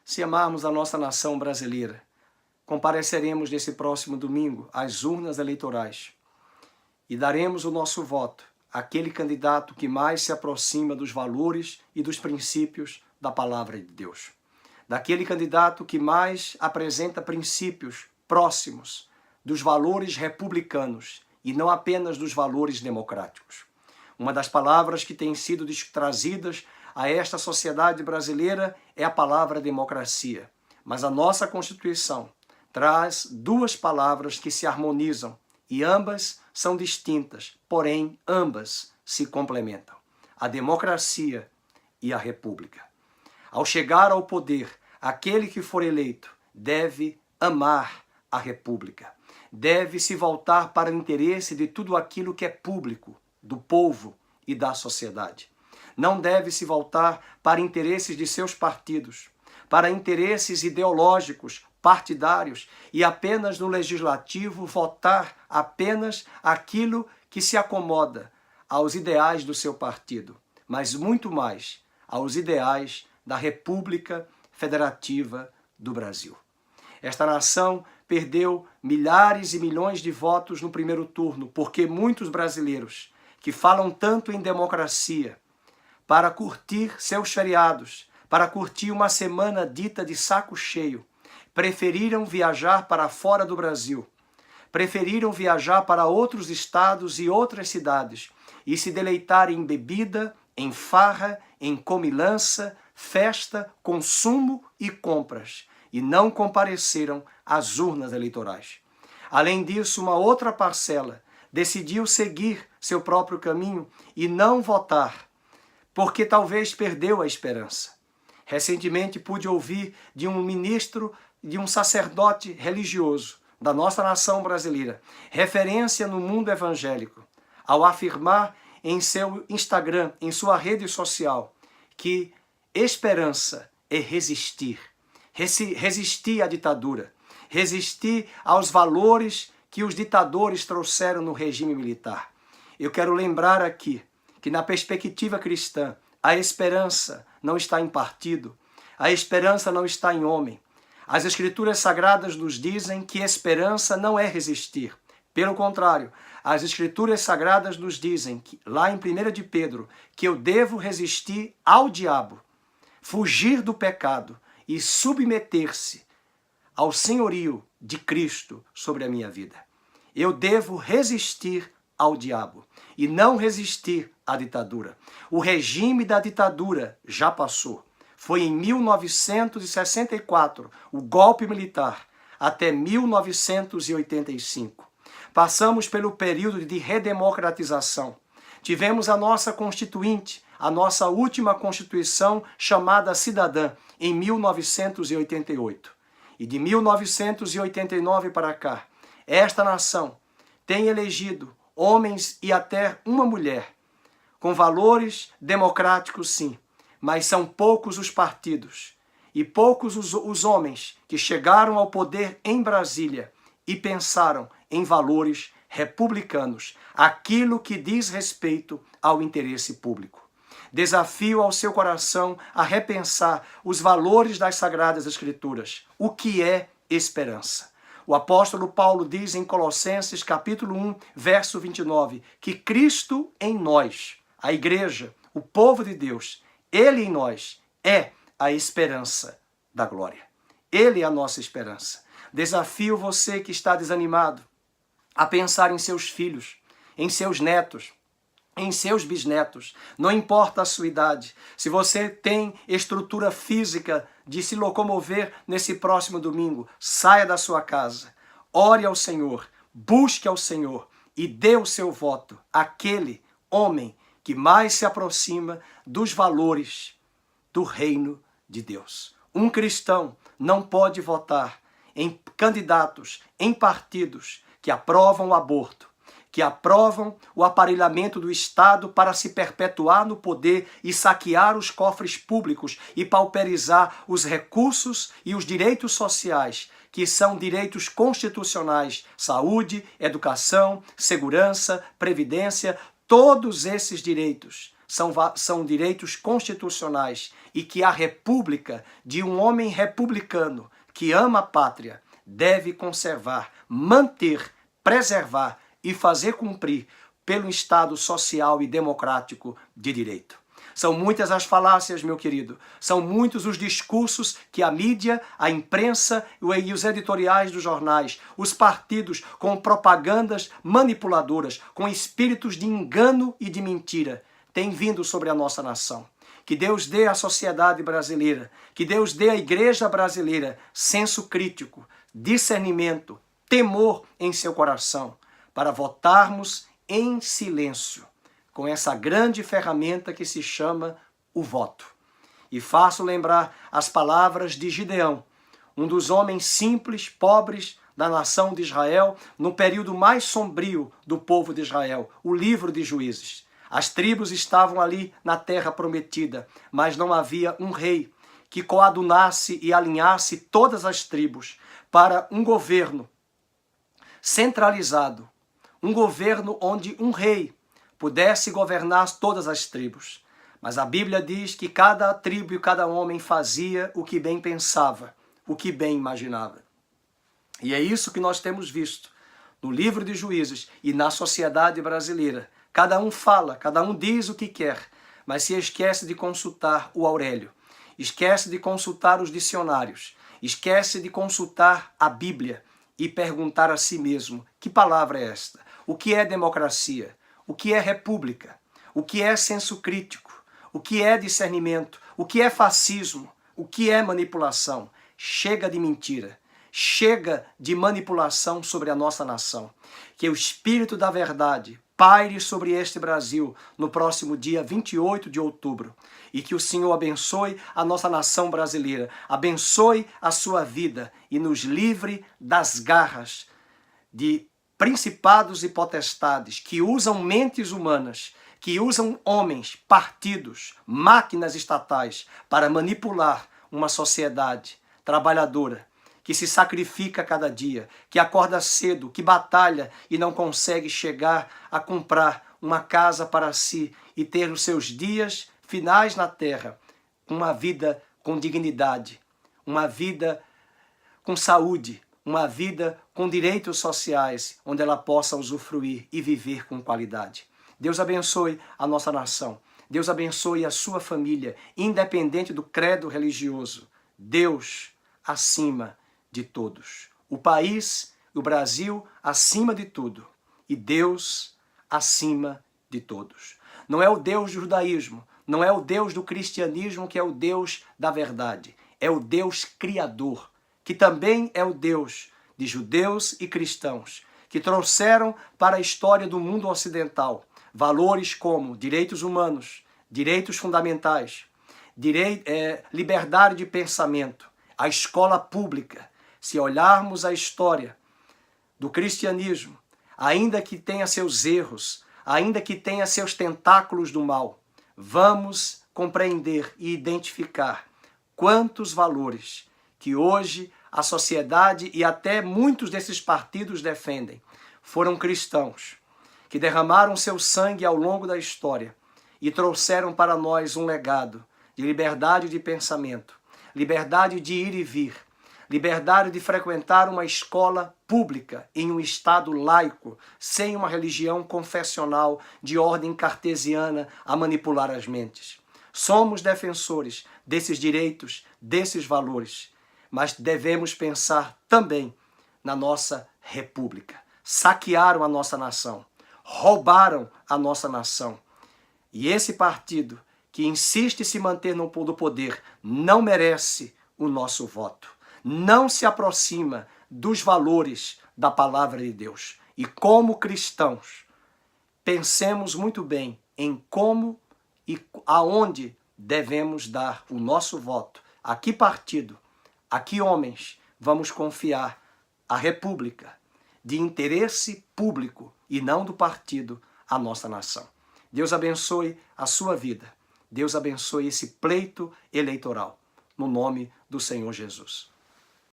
se amarmos a nossa nação brasileira, compareceremos nesse próximo domingo às urnas eleitorais e daremos o nosso voto àquele candidato que mais se aproxima dos valores e dos princípios da palavra de Deus. Daquele candidato que mais apresenta princípios próximos dos valores republicanos e não apenas dos valores democráticos. Uma das palavras que têm sido trazidas a esta sociedade brasileira é a palavra democracia. Mas a nossa Constituição traz duas palavras que se harmonizam e ambas são distintas, porém ambas se complementam: a democracia e a república. Ao chegar ao poder, aquele que for eleito deve amar a república, deve se voltar para o interesse de tudo aquilo que é público, do povo e da sociedade. Não deve se voltar para interesses de seus partidos, para interesses ideológicos, partidários, e apenas no legislativo votar apenas aquilo que se acomoda aos ideais do seu partido, mas muito mais aos ideais da República Federativa do Brasil. Esta nação perdeu milhares e milhões de votos no primeiro turno, porque muitos brasileiros que falam tanto em democracia, para curtir seus feriados, para curtir uma semana dita de saco cheio, preferiram viajar para fora do Brasil, preferiram viajar para outros estados e outras cidades e se deleitar em bebida, em farra, em comilança, festa, consumo e compras, e não compareceram às urnas eleitorais. Além disso, uma outra parcela decidiu seguir seu próprio caminho e não votar, porque talvez perdeu a esperança. Recentemente pude ouvir de um ministro, de um sacerdote religioso da nossa nação brasileira, referência no mundo evangélico, ao afirmar em seu Instagram, em sua rede social, que esperança é resistir. Resistir à ditadura, resistir aos valores que os ditadores trouxeram no regime militar. Eu quero lembrar aqui que na perspectiva cristã, a esperança não está em partido, a esperança não está em homem. As Escrituras Sagradas nos dizem que esperança não é resistir. Pelo contrário, as Escrituras Sagradas nos dizem, que, lá em 1 de Pedro, que eu devo resistir ao diabo, fugir do pecado e submeter-se ao senhorio de Cristo sobre a minha vida. Eu devo resistir ao diabo e não resistir à ditadura. O regime da ditadura já passou. Foi em 1964, o golpe militar, até 1985. Passamos pelo período de redemocratização. Tivemos a nossa Constituinte, a nossa última Constituição chamada Cidadã, em 1988. E de 1989 para cá, esta nação tem elegido homens e até uma mulher, com valores democráticos sim, mas são poucos os partidos e poucos os homens que chegaram ao poder em Brasília e pensaram em valores republicanos, aquilo que diz respeito ao interesse público. Desafio ao seu coração a repensar os valores das Sagradas Escrituras. O que é esperança? O apóstolo Paulo diz em Colossenses capítulo 1, verso 29, que Cristo em nós, a igreja, o povo de Deus, Ele em nós é a esperança da glória. Ele é a nossa esperança. Desafio você que está desanimado a pensar em seus filhos, em seus netos, em seus bisnetos, não importa a sua idade. Se você tem estrutura física de se locomover nesse próximo domingo, saia da sua casa, ore ao Senhor, busque ao Senhor e dê o seu voto àquele homem que mais se aproxima dos valores do reino de Deus. Um cristão não pode votar em candidatos, em partidos que aprovam o aborto, que aprovam o aparelhamento do Estado para se perpetuar no poder e saquear os cofres públicos e pauperizar os recursos e os direitos sociais, que são direitos constitucionais: saúde, educação, segurança, previdência. Todos esses direitos são direitos constitucionais e que a república de um homem republicano que ama a pátria deve conservar, manter, preservar e fazer cumprir pelo Estado social e democrático de direito. São muitas as falácias, meu querido, são muitos os discursos que a mídia, a imprensa e os editoriais dos jornais, os partidos com propagandas manipuladoras, com espíritos de engano e de mentira, têm vindo sobre a nossa nação. Que Deus dê à sociedade brasileira, que Deus dê à igreja brasileira senso crítico, discernimento, temor em seu coração, para votarmos em silêncio, com essa grande ferramenta que se chama o voto. E faço lembrar as palavras de Gideão, um dos homens simples, pobres da nação de Israel, no período mais sombrio do povo de Israel, o livro de Juízes. As tribos estavam ali na terra prometida, mas não havia um rei que coadunasse e alinhasse todas as tribos para um governo centralizado, um governo onde um rei pudesse governar todas as tribos. Mas a Bíblia diz que cada tribo e cada homem fazia o que bem pensava, o que bem imaginava. E é isso que nós temos visto no livro de Juízes e na sociedade brasileira. Cada um fala, cada um diz o que quer, mas se esquece de consultar o Aurélio, esquece de consultar os dicionários, esquece de consultar a Bíblia e perguntar a si mesmo: que palavra é esta? O que é democracia? O que é república? O que é senso crítico? O que é discernimento? O que é fascismo? O que é manipulação? Chega de mentira. Chega de manipulação sobre a nossa nação. Que o Espírito da Verdade paire sobre este Brasil no próximo dia 28 de outubro. E que o Senhor abençoe a nossa nação brasileira, abençoe a sua vida e nos livre das garras de principados e potestades que usam mentes humanas, que usam homens, partidos, máquinas estatais para manipular uma sociedade trabalhadora, que se sacrifica cada dia, que acorda cedo, que batalha e não consegue chegar a comprar uma casa para si e ter os seus dias finais na terra, uma vida com dignidade, uma vida com saúde, uma vida com direitos sociais, onde ela possa usufruir e viver com qualidade. Deus abençoe a nossa nação. Deus abençoe a sua família, independente do credo religioso. Deus acima de todos. O país, o Brasil, acima de tudo. E Deus acima de todos. Não é o Deus do judaísmo, não é o Deus do cristianismo que é o Deus da verdade. É o Deus criador, que também é o Deus de judeus e cristãos, que trouxeram para a história do mundo ocidental valores como direitos humanos, direitos fundamentais, liberdade de pensamento, a escola pública. Se olharmos a história do cristianismo, ainda que tenha seus erros, ainda que tenha seus tentáculos do mal, vamos compreender e identificar quantos valores que hoje a sociedade e até muitos desses partidos defendem foram cristãos, que derramaram seu sangue ao longo da história e trouxeram para nós um legado de liberdade de pensamento, liberdade de ir e vir, liberdade de frequentar uma escola pública em um estado laico, sem uma religião confessional de ordem cartesiana a manipular as mentes. Somos defensores desses direitos, desses valores, mas devemos pensar também na nossa república. Saquearam a nossa nação, roubaram a nossa nação. E esse partido que insiste em se manter no poder não merece o nosso voto. Não se aproxima dos valores da palavra de Deus. E como cristãos, pensemos muito bem em como e aonde devemos dar o nosso voto. A que partido, a que homens vamos confiar a república de interesse público e não do partido, a nossa nação. Deus abençoe a sua vida. Deus abençoe esse pleito eleitoral. No nome do Senhor Jesus.